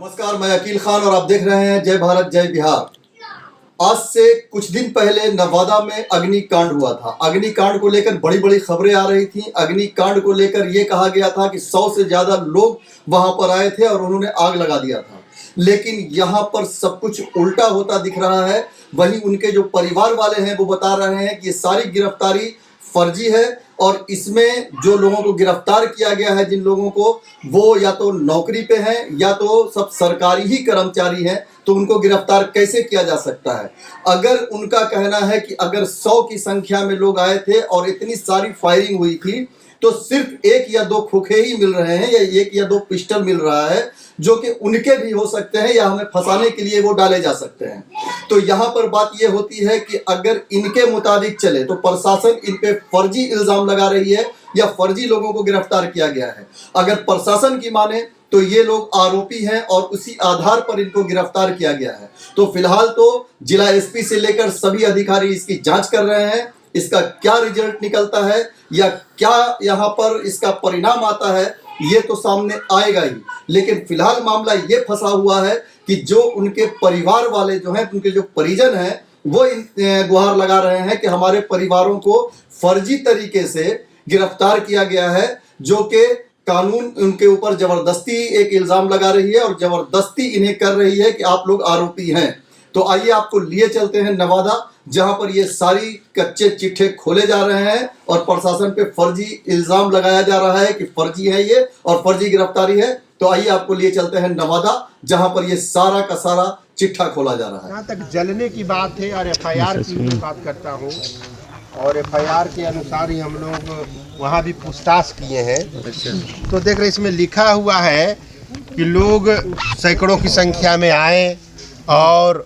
नमस्कार, मैं अकील खान और आप देख रहे हैं जय भारत जय बिहार। आज से कुछ दिन पहले नवादा में अग्निकांड हुआ था। अग्निकांड को लेकर बड़ी बड़ी खबरें आ रही थी। अग्निकांड को लेकर यह कहा गया था कि 100 से ज्यादा लोग वहां पर आए थे और उन्होंने आग लगा दिया था, लेकिन यहाँ पर सब कुछ उल्टा होता दिख रहा है। वहीं उनके जो परिवार वाले हैं वो बता रहे हैं कि ये सारी गिरफ्तारी फर्जी है और इसमें जो लोगों को गिरफ्तार किया गया है, जिन लोगों को, वो या तो नौकरी पे हैं या तो सब सरकारी ही कर्मचारी हैं, तो उनको गिरफ्तार कैसे किया जा सकता है। अगर उनका कहना है कि अगर 100 की संख्या में लोग आए थे और इतनी सारी फायरिंग हुई थी तो सिर्फ 1 या 2 खोखे ही मिल रहे हैं या 1 या 2 पिस्टल मिल रहा है, जो कि उनके भी हो सकते हैं या हमें फंसाने के लिए वो डाले जा सकते हैं। तो यहाँ पर बात ये होती है कि अगर इनके मुताबिक चले तो प्रशासन इन पे फर्जी इल्जाम लगा रही है या फर्जी लोगों को गिरफ्तार किया गया है। अगर प्रशासन की माने तो ये लोग आरोपी हैं और उसी आधार पर इनको गिरफ्तार किया गया है। तो फिलहाल तो जिला एसपी से लेकर सभी अधिकारी इसकी जांच कर रहे हैं। इसका क्या रिजल्ट निकलता है या क्या यहाँ पर इसका परिणाम आता है, ये तो सामने आएगा ही। लेकिन फिलहाल मामला ये फंसा हुआ है कि जो उनके परिवार वाले जो हैं, उनके जो परिजन हैं, वो गुहार लगा रहे हैं कि हमारे परिवारों को फर्जी तरीके से गिरफ्तार किया गया है, जो कि कानून उनके ऊपर जबरदस्ती एक इल्जाम लगा रही है और जबरदस्ती इन्हें कर रही है कि आप लोग आरोपी हैं। तो आइए आपको लिए चलते हैं नवादा, जहां पर ये सारी कच्चे चिट्ठे खोले जा रहे हैं और प्रशासन पे फर्जी इल्जाम लगाया जा रहा है कि फर्जी है ये और फर्जी गिरफ्तारी है। तो आइए आपको लिए चलते हैं नवादा, जहां पर ये सारा का सारा चिट्ठा खोला जा रहा है। जहाँ तक जलने की बात है और एफआईआर की मैं बात करता हूँ, और एफआईआर के अनुसार ही हम लोग वहाँ भी पूछताछ किए हैं। तो देख रहे, इसमें लिखा हुआ है कि लोग सैकड़ों की संख्या में आए और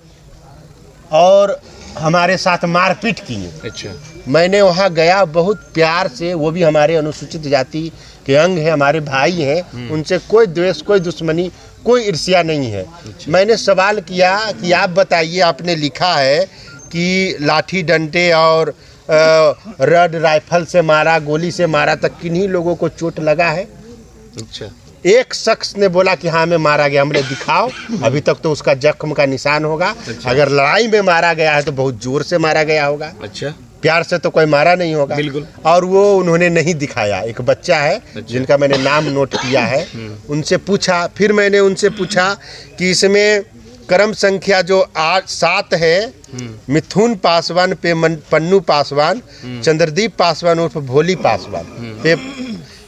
हमारे साथ मारपीट किए। अच्छा, मैंने वहाँ गया बहुत प्यार से, वो भी हमारे अनुसूचित जाति के अंग हैं, हमारे भाई हैं, उनसे कोई द्वेष, कोई दुश्मनी, कोई ईर्ष्या नहीं है। मैंने सवाल किया कि आप बताइए, आपने लिखा है कि लाठी डंडे और रड राइफल से मारा, गोली से मारा, तक किन्हीं लोगों को चोट लगा है? अच्छा। एक शख्स ने बोला कि हाँ मैं मारा गया। हमने दिखाओ, अभी तक तो उसका जख्म का निशान होगा। अच्छा। अगर लड़ाई में मारा गया है तो बहुत जोर से मारा गया होगा। अच्छा, प्यार से तो कोई मारा नहीं होगा। बिल्कुल। और वो उन्होंने नहीं दिखाया। एक बच्चा है, अच्छा, जिनका मैंने नाम नोट किया है, उनसे पूछा, फिर मैंने उनसे पूछा कि इसमें क्रम संख्या जो 7 है, मिथुन पासवान पे पन्नू पासवान, चंद्रदीप पासवान उर्फ भोली पासवान पे,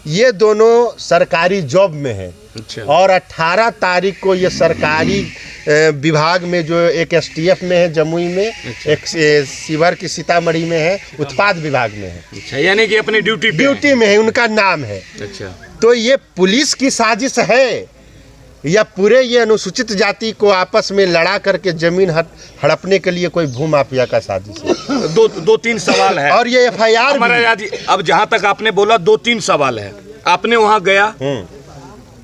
ये दोनों सरकारी जॉब में है। अच्छा। और 18 तारीख को ये सरकारी विभाग में, जो एक एसटीएफ में है जमुई में, अच्छा, एक शिवर की सीतामढ़ी में है, उत्पाद विभाग में है। अच्छा, यानी कि अपनी ड्यूटी में है, उनका नाम है। अच्छा, तो ये पुलिस की साजिश है या पूरे ये अनुसूचित जाति को आपस में लड़ा करके जमीन हड़पने के लिए कोई भूमाफिया का साजिश है? दो तीन सवाल है। और ये एफआईआर अब जहाँ तक आपने बोला 2-3 सवाल है। आपने वहाँ गया,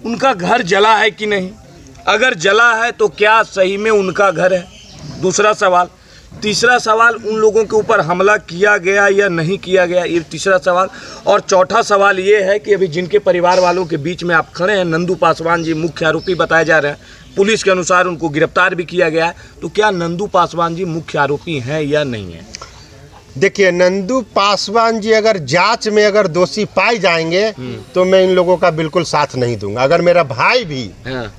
उनका घर जला है कि नहीं? अगर जला है तो क्या सही में उनका घर है? दूसरा सवाल। तीसरा सवाल, उन लोगों के ऊपर हमला किया गया या नहीं किया गया, ये तीसरा सवाल। और चौथा सवाल ये है कि अभी जिनके परिवार वालों के बीच में आप खड़े हैं, नंदू पासवान जी मुख्य आरोपी बताए जा रहे हैं, पुलिस के अनुसार उनको गिरफ्तार भी किया गया है, तो क्या नंदू पासवान जी मुख्य आरोपी हैं या नहीं है? देखिए, नंदू पासवान जी अगर जांच में अगर दोषी पाए जाएंगे तो मैं इन लोगों का बिल्कुल साथ नहीं दूंगा। अगर मेरा भाई भी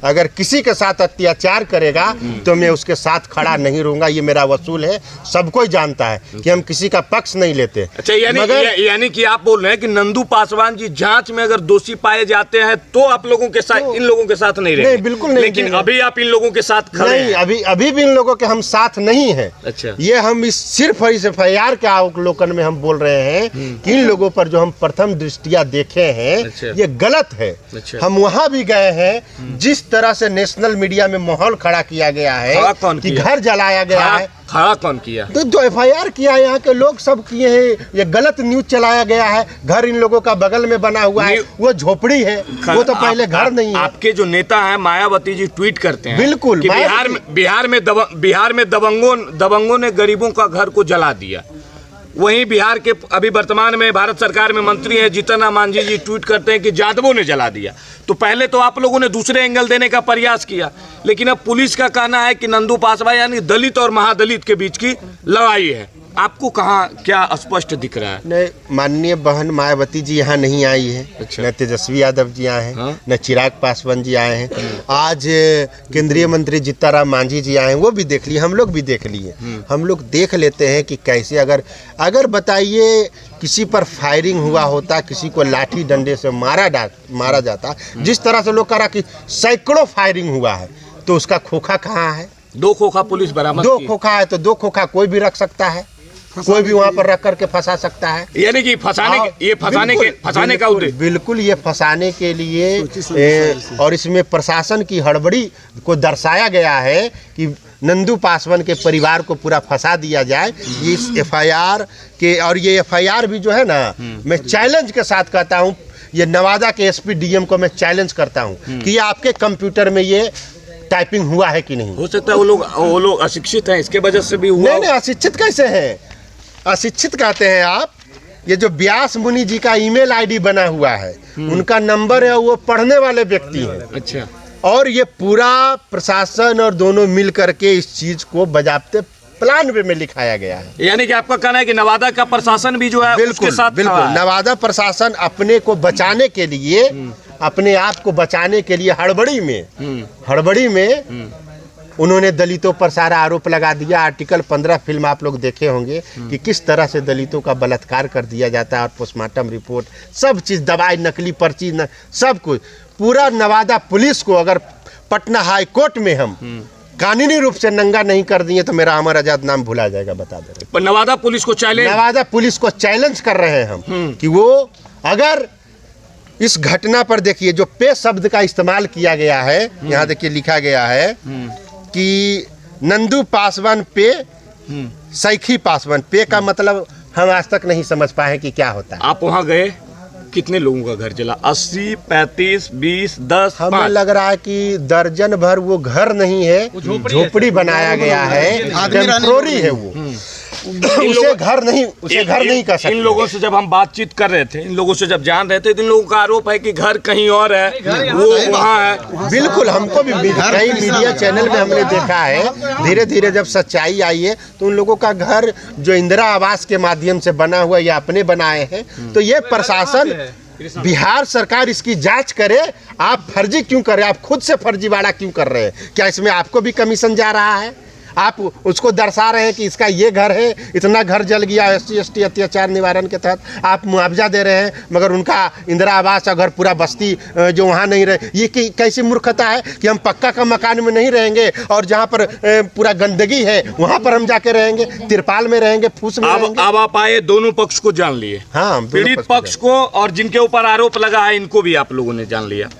अगर किसी के साथ अत्याचार करेगा तो मैं उसके साथ खड़ा नहीं रहूंगा। ये मेरा वसूल है, सब कोई जानता है कि हम किसी का पक्ष नहीं लेते। अच्छा, यानी कि आप बोल रहे हैं कि नंदू पासवान जी जांच में अगर दोषी पाए जाते हैं तो आप लोगों के साथ, इन लोगों के साथ नहीं रहेंगे? नहीं, बिल्कुल नहीं। लेकिन अभी आप इन लोगों के साथ खड़े हैं? अभी भी इन लोगों के हम साथ नहीं है। अच्छा, ये हम इस सिर्फ इस एफआईआर अवलोकन में हम बोल रहे हैं कि इन लोगों पर जो हम प्रथम दृष्टिया देखे हैं, अच्छा, ये गलत है। अच्छा, हम वहां भी गए हैं, जिस तरह से नेशनल मीडिया में माहौल खड़ा किया गया है कि घर जलाया गया है। खड़ा कौन किया? तो एफआईआर किया, यहाँ के लोग सब किए हैं। ये गलत न्यूज चलाया गया है। घर इन लोगों का बगल में बना हुआ है, वो झोपड़ी है, वो तो पहले घर नहीं है। आपके जो नेता है मायावती जी ट्वीट करते हैं बिल्कुल कि बिहार में दबंगों ने गरीबों का घर को जला दिया। वहीं बिहार के अभी वर्तमान में भारत सरकार में मंत्री हैं जीतन राम मांझी जी ट्वीट करते हैं कि यादवों ने जला दिया। तो पहले तो आप लोगों ने दूसरे एंगल देने का प्रयास किया, लेकिन अब पुलिस का कहना है कि नंदू पासवान यानी दलित और महादलित के बीच की लड़ाई है। आपको कहाँ क्या स्पष्ट दिख रहा है? नहीं, माननीय बहन मायावती जी यहाँ नहीं आई है, अच्छा। न तेजस्वी यादव जी आए हैं, हाँ? न चिराग पासवान जी आए हैं। आज केंद्रीय मंत्री जीतन राम मांझी जी आए हैं, वो भी देख लिए, हम लोग भी देख लिए। हम लोग देख लेते हैं कि कैसे अगर बताइए किसी पर फायरिंग हुआ होता, किसी को लाठी डंडे से मारा जाता, जिस तरह से लोग कह रहा कि सैकड़ों फायरिंग हुआ है, तो उसका खोखा कहाँ है? 2 खोखा पुलिस बरामद की। 2 खोखा है तो 2 खोखा कोई भी रख सकता है, कोई भी वहाँ पर रख करके फंसा सकता है। यानी कि फंसाने का उद्देश्य बिल्कुल ये फंसाने के लिए और इसमें प्रशासन की हड़बड़ी को दर्शाया गया है कि नंदू पासवान के परिवार को पूरा फंसा दिया जाए। ये इस एफआईआर के, और ये एफआईआर भी जो है ना, मैं चैलेंज के साथ कहता हूँ, ये नवादा के एसपी डीएम को मैं चैलेंज करता हूँ कि ये आपके कंप्यूटर में ये टाइपिंग हुआ है कि नहीं। हो सकता है वो लोग अशिक्षित हैं, इसके वजह से भी हुआ। नहीं, अशिक्षित कैसे हैं? अशिक्षित कहते हैं आप? ये जो व्यास मुनि जी का ईमेल आईडी बना हुआ है, उनका नंबर है, वो पढ़ने वाले व्यक्ति हैं। अच्छा। और ये पूरा प्रशासन और दोनों मिल करके इस चीज को बजाबते प्लान वे में लिखाया गया है। यानी कि आपका कहना है कि नवादा का प्रशासन भी जो है उसके साथ बिल्कुल नवादा प्रशासन अपने को बचाने के लिए, अपने आप को बचाने के लिए हड़बड़ी में उन्होंने दलितों पर सारा आरोप लगा दिया। आर्टिकल 15 फिल्म आप लोग देखे होंगे कि किस तरह से दलितों का बलात्कार कर दिया जाता है, और पोस्टमार्टम रिपोर्ट सब चीज़, दवाई, नकली पर्ची, सब कुछ। पूरा नवादा पुलिस को अगर पटना हाई कोर्ट में हम कानूनी रूप से नंगा नहीं कर दिए तो मेरा अमर आजाद नाम भुला जाएगा, बता दे रहे। पर नवादा पुलिस को चैलेंज कर रहे हैं हम कि वो अगर इस घटना पर देखिए जो पे शब्द का इस्तेमाल किया गया है, यहाँ देखिए लिखा गया है कि नंदू पासवान पे सैखी पासवान। पे का मतलब हम आज तक नहीं समझ पाए कि क्या होता है। आप वहाँ गए, कितने लोगों का घर जला? 80, 35, 20, 10? हमें लग रहा है कि दर्जन भर वो घर नहीं है, झोपड़ी बनाया गया है, टेम्पोररी है वो। उसे घर नहीं कर सकते। इन लोगों से जब हम बातचीत कर रहे थे, इन लोगों से जब जान रहे थे, तो इन लोगों का आरोप है कि घर कहीं और है, वो वहाँ है। बिल्कुल, हमको भी कई मीडिया चैनल में हमने देखा है। धीरे धीरे जब सच्चाई आई है तो उन लोगों का घर जो इंदिरा आवास के माध्यम से बना हुआ या अपने बनाए हैं, तो ये प्रशासन, बिहार सरकार इसकी जांच करे। आप फर्जी क्यों कर रहे हैं? आप खुद से फर्जीवाड़ा क्यों कर रहे हैं? क्या इसमें आपको भी कमीशन जा रहा है? आप उसको दर्शा रहे हैं कि इसका ये घर है, इतना घर जल गया SC ST अत्याचार निवारण के तहत, आप मुआवजा दे रहे हैं, मगर उनका इंदिरा आवास घर पूरा बस्ती जो वहाँ नहीं रहे। ये कैसी मूर्खता है कि हम पक्का का मकान में नहीं रहेंगे और जहाँ पर पूरा गंदगी है वहाँ पर हम जाके रहेंगे, तिरपाल में रहेंगे, फूस में रहेंगे। अब आप आए, दोनों पक्ष को जान लिए। हाँ, पीड़ित पक्ष को और जिनके ऊपर आरोप लगा है, इनको भी आप लोगों ने जान लिया।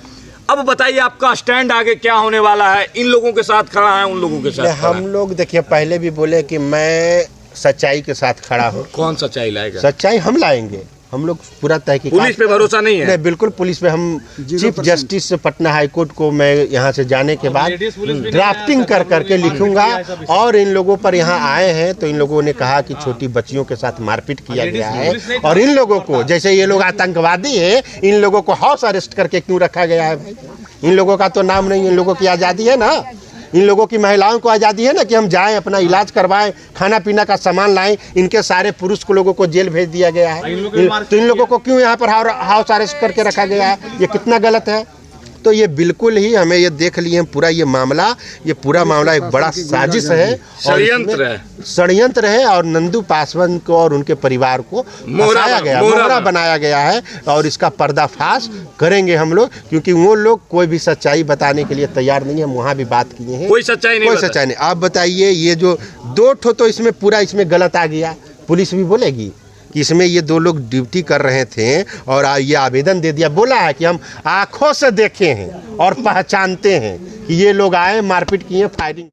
अब बताइए आपका स्टैंड आगे क्या होने वाला है? इन लोगों के साथ खड़ा है, उन लोगों के साथ? हम लोग देखिए पहले भी बोले कि मैं सच्चाई के साथ खड़ा हूँ। कौन सच्चाई लाएगा? सच्चाई हम लाएंगे। हम लोग पूरा तहकीकात। पुलिस पे भरोसा नहीं है? नहीं, बिल्कुल पुलिस पे। हम chief justice Patna high court को मैं यहाँ से जाने के बाद ड्राफ्टिंग कर करके लिखूंगा। और इन लोगों पर यहाँ आए हैं तो इन लोगों ने कहा कि छोटी बच्चियों के साथ मारपीट किया गया है, और इन लोगों को, जैसे ये लोग आतंकवादी है, इन लोगों को हाउस अरेस्ट करके क्यों रखा गया है भाई? इन लोगों का तो नाम नहीं, इन लोगों की आज़ादी है ना, इन लोगों की महिलाओं को आज़ादी है ना कि हम जाएं, अपना इलाज करवाएं, खाना पीना का सामान लाएं। इनके सारे पुरुष को लोगों को जेल भेज दिया गया है, तो इन लोगों को क्यों यहाँ पर हाउस अरेस्ट करके रखा गया है? ये कितना गलत है। तो ये बिल्कुल ही हमें ये देख लिए हैं पूरा ये पूरा मामला एक बड़ा साजिश है, षड्यंत्र है, और नंदू पासवान को और उनके परिवार को मोहरा बनाया गया है, और इसका पर्दाफाश करेंगे हम लोग, क्योंकि वो लोग कोई भी सच्चाई बताने के लिए तैयार नहीं है। हम वहाँ भी बात किए हैं, कोई सच्चाई नहीं। आप बताइए, ये जो 2 ठो तो इसमें पूरा गलत आ गया। पुलिस भी बोलेगी कि इसमें ये 2 लोग ड्यूटी कर रहे थे और ये आवेदन दे दिया। बोला है कि हम आंखों से देखे हैं और पहचानते हैं कि ये लोग आए, मारपीट किए, फायरिंग